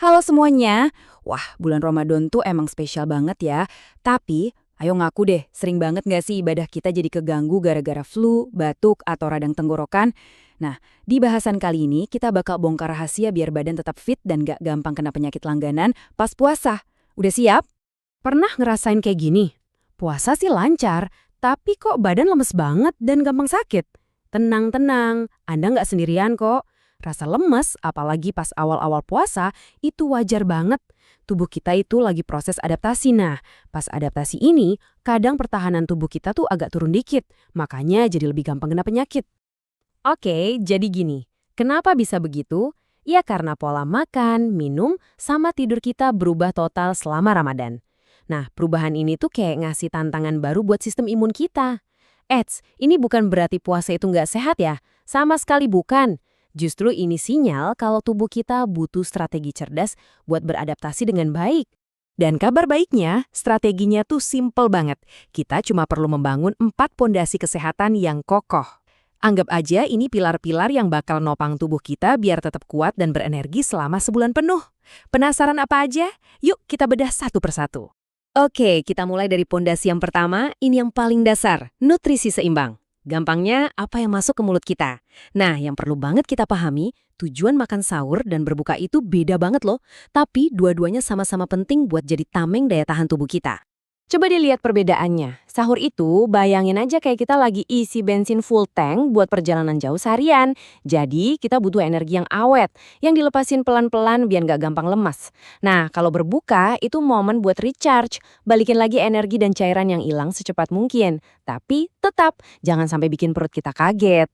Halo semuanya. Wah, bulan Ramadan tuh emang spesial banget ya. Tapi, ayo ngaku deh, sering banget nggak sih ibadah kita jadi keganggu gara-gara flu, batuk, atau radang tenggorokan? Nah, di bahasan kali ini kita bakal bongkar rahasia biar badan tetap fit dan nggak gampang kena penyakit langganan pas puasa. Udah siap? Pernah ngerasain kayak gini? Puasa sih lancar, tapi kok badan lemes banget dan gampang sakit? Tenang-tenang, Anda nggak sendirian kok. Rasa lemes, apalagi pas awal-awal puasa, itu wajar banget. Tubuh kita itu lagi proses adaptasi. Nah, pas adaptasi ini, kadang pertahanan tubuh kita tuh agak turun dikit. Makanya jadi lebih gampang kena penyakit. Oke, jadi gini. Kenapa bisa begitu? Ya karena pola makan, minum, sama tidur kita berubah total selama Ramadan. Nah, perubahan ini tuh kayak ngasih tantangan baru buat sistem imun kita. Eits, ini bukan berarti puasa itu nggak sehat ya? Sama sekali bukan. Justru ini sinyal kalau tubuh kita butuh strategi cerdas buat beradaptasi dengan baik. Dan kabar baiknya, strateginya tuh simple banget. Kita cuma perlu membangun 4 pondasi kesehatan yang kokoh. Anggap aja ini pilar-pilar yang bakal nopang tubuh kita biar tetap kuat dan berenergi selama sebulan penuh. Penasaran apa aja? Yuk kita bedah satu persatu. Oke, kita mulai dari pondasi yang pertama, ini yang paling dasar, nutrisi seimbang. Gampangnya, apa yang masuk ke mulut kita. Nah, yang perlu banget kita pahami, tujuan makan sahur dan berbuka itu beda banget loh. Tapi dua-duanya sama-sama penting buat jadi tameng daya tahan tubuh kita. Coba dilihat perbedaannya. Sahur itu, bayangin aja kayak kita lagi isi bensin full tank buat perjalanan jauh seharian. Jadi, kita butuh energi yang awet, yang dilepasin pelan-pelan biar nggak gampang lemas. Nah, kalau berbuka, itu momen buat recharge, balikin lagi energi dan cairan yang hilang secepat mungkin. Tapi, tetap, jangan sampai bikin perut kita kaget.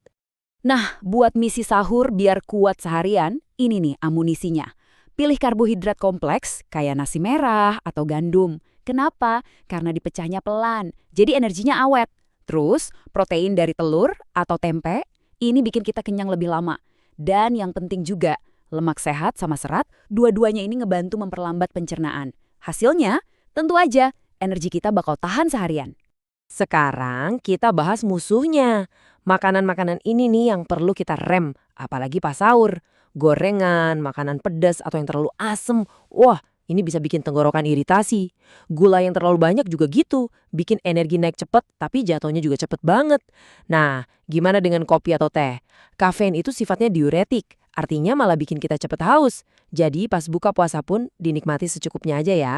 Nah, buat misi sahur biar kuat seharian, ini nih amunisinya. Pilih karbohidrat kompleks kayak nasi merah atau gandum. Kenapa? Karena dipecahnya pelan, jadi energinya awet. Terus, protein dari telur atau tempe, ini bikin kita kenyang lebih lama. Dan yang penting juga, lemak sehat sama serat, dua-duanya ini ngebantu memperlambat pencernaan. Hasilnya, tentu aja, energi kita bakal tahan seharian. Sekarang kita bahas musuhnya. Makanan-makanan ini nih yang perlu kita rem, apalagi pas sahur. Gorengan, makanan pedas atau yang terlalu asem. Wah, ini bisa bikin tenggorokan iritasi. Gula yang terlalu banyak juga gitu, bikin energi naik cepet tapi jatuhnya juga cepet banget. Nah, gimana dengan kopi atau teh? Kafein itu sifatnya diuretik, artinya malah bikin kita cepet haus. Jadi pas buka puasa pun dinikmati secukupnya aja ya.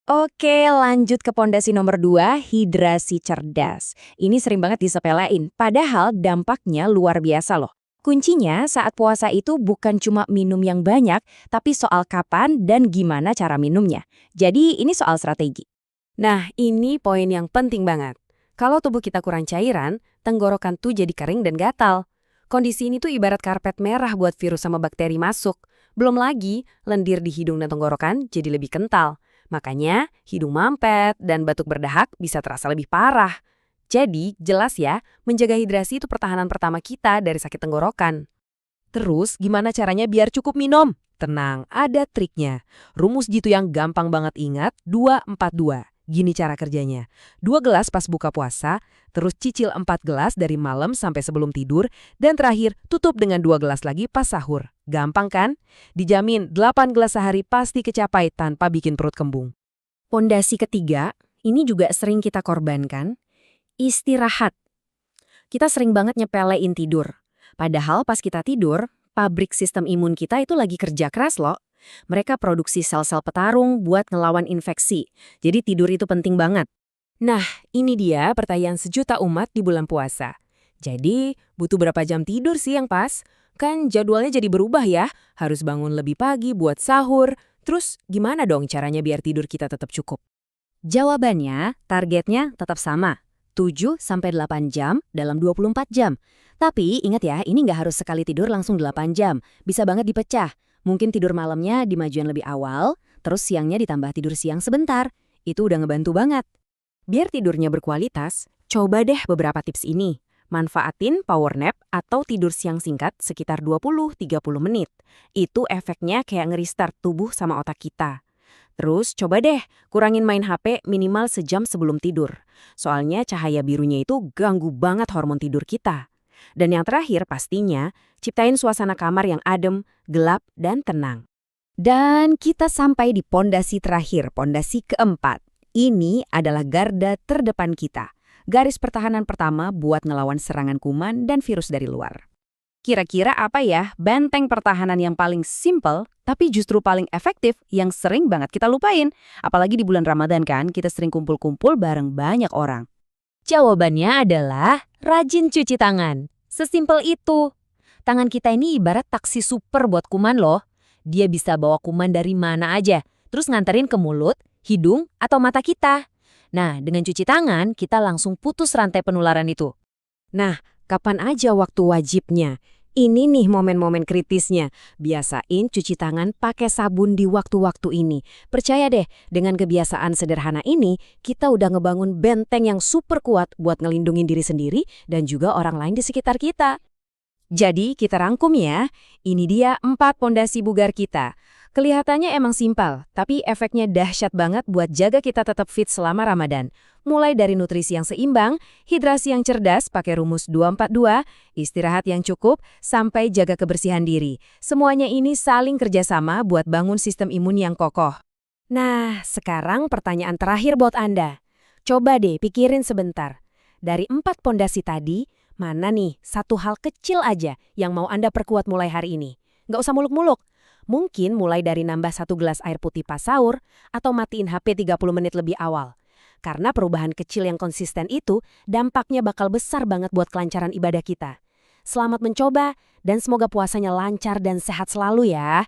Oke, lanjut ke pondasi nomor 2, hidrasi cerdas. Ini sering banget disepelein, padahal dampaknya luar biasa loh. Kuncinya saat puasa itu bukan cuma minum yang banyak, tapi soal kapan dan gimana cara minumnya. Jadi ini soal strategi. Nah, ini poin yang penting banget. Kalau tubuh kita kurang cairan, tenggorokan tuh jadi kering dan gatal. Kondisi ini tuh ibarat karpet merah buat virus sama bakteri masuk. Belum lagi, lendir di hidung dan tenggorokan jadi lebih kental. Makanya, hidung mampet dan batuk berdahak bisa terasa lebih parah. Jadi, jelas ya, menjaga hidrasi itu pertahanan pertama kita dari sakit tenggorokan. Terus, gimana caranya biar cukup minum? Tenang, ada triknya. Rumus gitu yang gampang banget ingat, 2-4-2. Gini cara kerjanya. 2 gelas pas buka puasa, terus cicil 4 gelas dari malam sampai sebelum tidur, dan terakhir tutup dengan 2 gelas lagi pas sahur. Gampang kan? Dijamin 8 gelas sehari pasti kecapai tanpa bikin perut kembung. Pondasi ketiga, ini juga sering kita korbankan, istirahat. Kita sering banget nyepelein tidur. Padahal pas kita tidur, pabrik sistem imun kita itu lagi kerja keras loh. Mereka produksi sel-sel petarung buat ngelawan infeksi. Jadi tidur itu penting banget. Nah, ini dia pertanyaan sejuta umat di bulan puasa. Jadi, butuh berapa jam tidur sih yang pas? Kan jadwalnya jadi berubah ya. Harus bangun lebih pagi buat sahur. Terus gimana dong caranya biar tidur kita tetap cukup? Jawabannya, targetnya tetap sama. 7-8 jam dalam 24 jam. Tapi ingat ya, ini nggak harus sekali tidur langsung 8 jam. Bisa banget dipecah. Mungkin tidur malamnya dimajuin lebih awal, terus siangnya ditambah tidur siang sebentar. Itu udah ngebantu banget. Biar tidurnya berkualitas, coba deh beberapa tips ini. Manfaatin power nap atau tidur siang singkat sekitar 20-30 menit. Itu efeknya kayak nge-restart tubuh sama otak kita. Terus coba deh kurangin main HP minimal sejam sebelum tidur. Soalnya cahaya birunya itu ganggu banget hormon tidur kita. Dan yang terakhir pastinya, ciptain suasana kamar yang adem, gelap, dan tenang. Dan kita sampai di pondasi terakhir, pondasi keempat. Ini adalah garda terdepan kita. Garis pertahanan pertama buat ngelawan serangan kuman dan virus dari luar. Kira-kira apa ya benteng pertahanan yang paling simple tapi justru paling efektif yang sering banget kita lupain? Apalagi di bulan Ramadan kan, kita sering kumpul-kumpul bareng banyak orang. Jawabannya adalah rajin cuci tangan. Sesimpel itu. Tangan kita ini ibarat taksi super buat kuman loh. Dia bisa bawa kuman dari mana aja, terus nganterin ke mulut, hidung, atau mata kita. Nah, dengan cuci tangan, kita langsung putus rantai penularan itu. Nah, kapan aja waktu wajibnya? Ini nih momen-momen kritisnya. Biasain cuci tangan pakai sabun di waktu-waktu ini. Percaya deh, dengan kebiasaan sederhana ini, kita udah ngebangun benteng yang super kuat buat ngelindungin diri sendiri dan juga orang lain di sekitar kita. Jadi, kita rangkum ya. Ini dia 4 pondasi bugar kita. Kelihatannya emang simpel, tapi efeknya dahsyat banget buat jaga kita tetap fit selama Ramadan. Mulai dari nutrisi yang seimbang, hidrasi yang cerdas pakai rumus 242, istirahat yang cukup, sampai jaga kebersihan diri. Semuanya ini saling kerjasama buat bangun sistem imun yang kokoh. Nah, sekarang pertanyaan terakhir buat Anda. Coba deh pikirin sebentar. Dari 4 pondasi tadi, mana nih satu hal kecil aja yang mau Anda perkuat mulai hari ini? Nggak usah muluk-muluk. Mungkin mulai dari nambah 1 gelas air putih pas sahur atau matiin HP 30 menit lebih awal. Karena perubahan kecil yang konsisten itu dampaknya bakal besar banget buat kelancaran ibadah kita. Selamat mencoba dan semoga puasanya lancar dan sehat selalu ya.